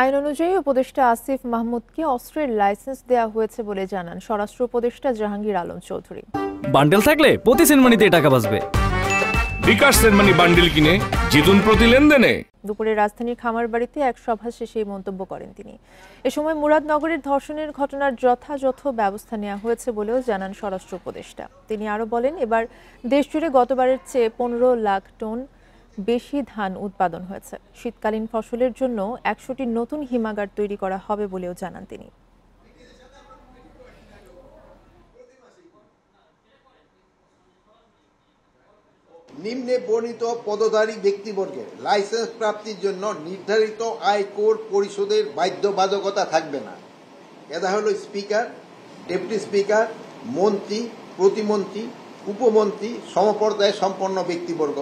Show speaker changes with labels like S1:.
S1: আইন অনুযায়ী উপদেষ্টা আসিফ মাহমুদকে অস্ত্রের লাইসেন্স দেওয়া হয়েছে বলে জানান স্বরাষ্ট্র উপদেষ্টা জাহাঙ্গীর আলম চৌধুরী।
S2: বান্ডেল থাকলে প্রতি সেনমানিতে টাকা বাঁচবে।
S3: বিকাশ সেনমানি বান্ডেল কিনে জিতুন প্রতি লেনদেনে।
S1: দুপুরে রাজধানীর খামারবাড়িতে এক সভা শেষে এই মন্তব্য করেন তিনি। এ সময় মুরাদনগরের ধর্ষণের ঘটনার যথাযথ ব্যবস্থা নেওয়া হয়েছে বলেও জানান স্বরাষ্ট্র উপদেষ্টা। তিনি আরও বলেন, এবার দেশজুড়ে গতবারের চেয়ে 15 লাখ টন বেশি ধান উৎপাদন হয়েছে। শীতকালীন ফসলের জন্য 100টি নতুন হিমাগার তৈরি করা হবে বলেও জানান তিনি।
S4: নিম্নে বর্ণিত পদধারী ব্যক্তিবর্গের লাইসেন্স প্রাপ্তির জন্য নির্ধারিত আয়কর পরিশোধের বাধ্যবাধকতা থাকবে না। এরা হলো স্পিকার, ডেপুটি স্পিকার, মন্ত্রী, প্রতিমন্ত্রী, উপমন্ত্রী, সমপর্যায়ে সম্পন্ন ব্যক্তিবর্গ।